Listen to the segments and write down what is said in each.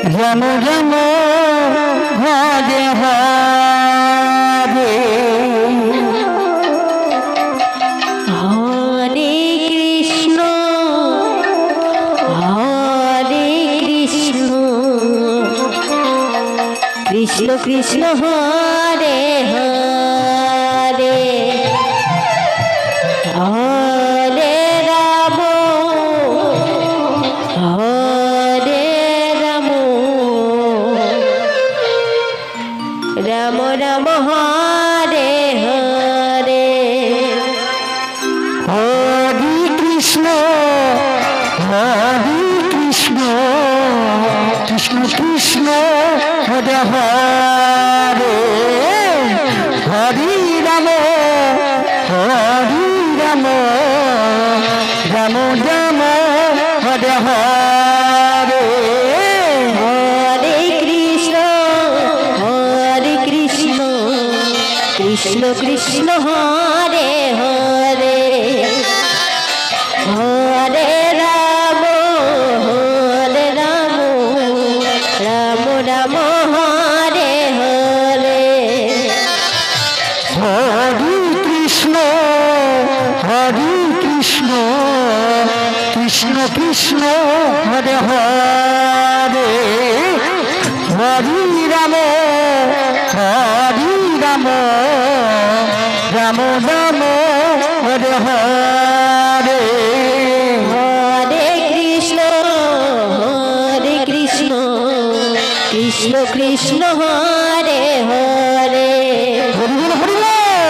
Ram Ram Hare Hare Hare Krishna Krishna Krishna Hare Hare Hare Ram Hare Ram Ram Ram Hare Hare Hare Krishna Krishna Krishna Hare Hare Hare Ram Ram Ram Hare Hare Hare Krishna Krishna Krishna Hare Hare Hare Ram Ram Ram Hare Hare Hare Krishna Krishna Krishna Hare Hare Hare Ram Ram Ram Hare Hare Hare Krishna Krishna Krishna Hare Hare Hare Ram Ram Ram Hare Hare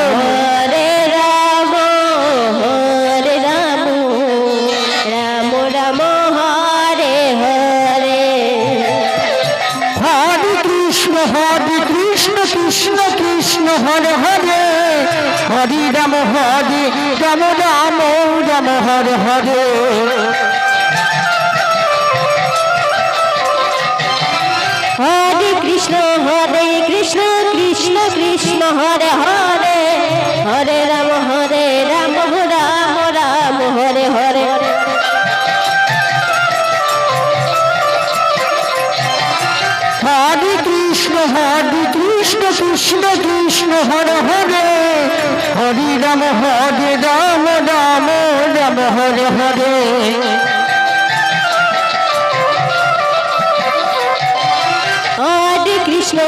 Hare Krishna Krishna Krishna Hare Hare Hare Ram Ram Hare Hare Hare Krishna Krishna Krishna Hare Hare Hare Ram Ram Hare Hare Hare Krishna Krishna Krishna Hare Hare Hare Ram Ram Hare Hare Hare Krishna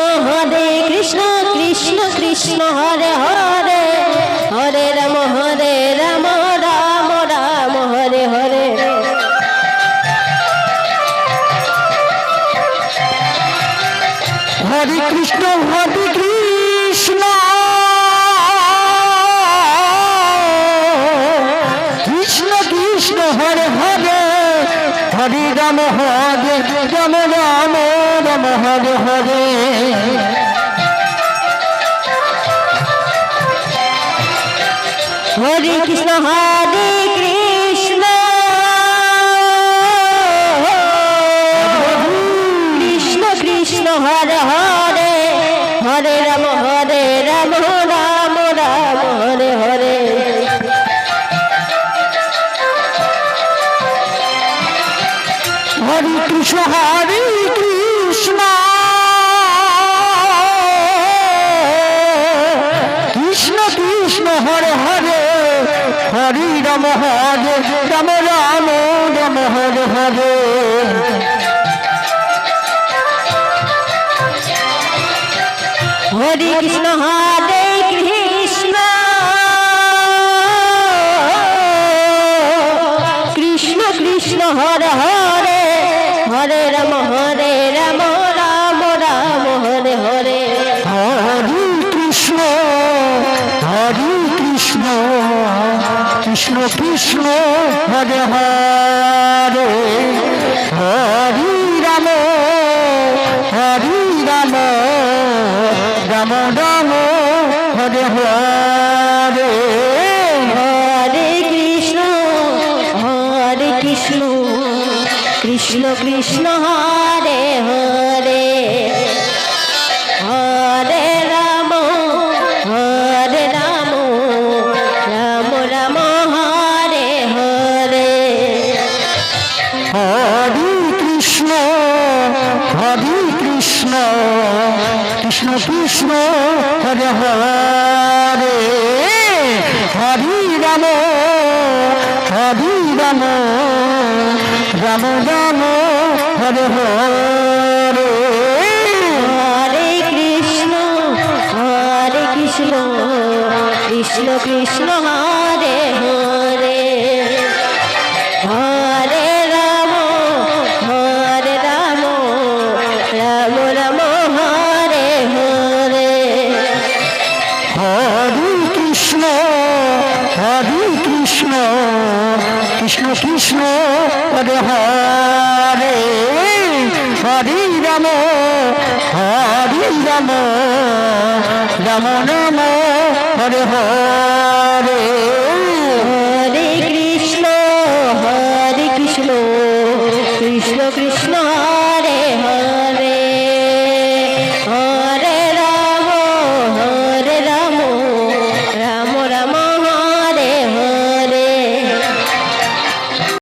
Krishna Krishna Hare Hare Hare Ram Ram Hare Hare Hare Krishna Krishna Krishna Hare Hare Hare Ram Ram Hare Hare Hare Krishna Krishna Krishna Hare Hare Hare Ram Ram Hare Hare Hare Krishna Krishna Krishna Hare Hare Hare Ram Ram Hare Hare Hare Krishna Krishna Krishna Hare Hare Hare Ram Ram Hare Hare Hare Krishna Krishna Krishna Hare Hare Hare Ram Ram Hare Hare Hare Krishna Krishna Krishna Hare Hare Hare Ram Ram Ram Hare Hare Hare Krishna Hare Krishna Krishna Krishna Hare Hare Hare Ram Ram Ram Ram Hare Hare Hare Krishna Krishna Krishna Hare Hare Hare Ram Ram Ram Hare Hare Hare Krishna Krishna Krishna Hare Hare Hare Ram Ram Ram Ram Hare Hare Hare Krishna Krishna Krishna Hare Hare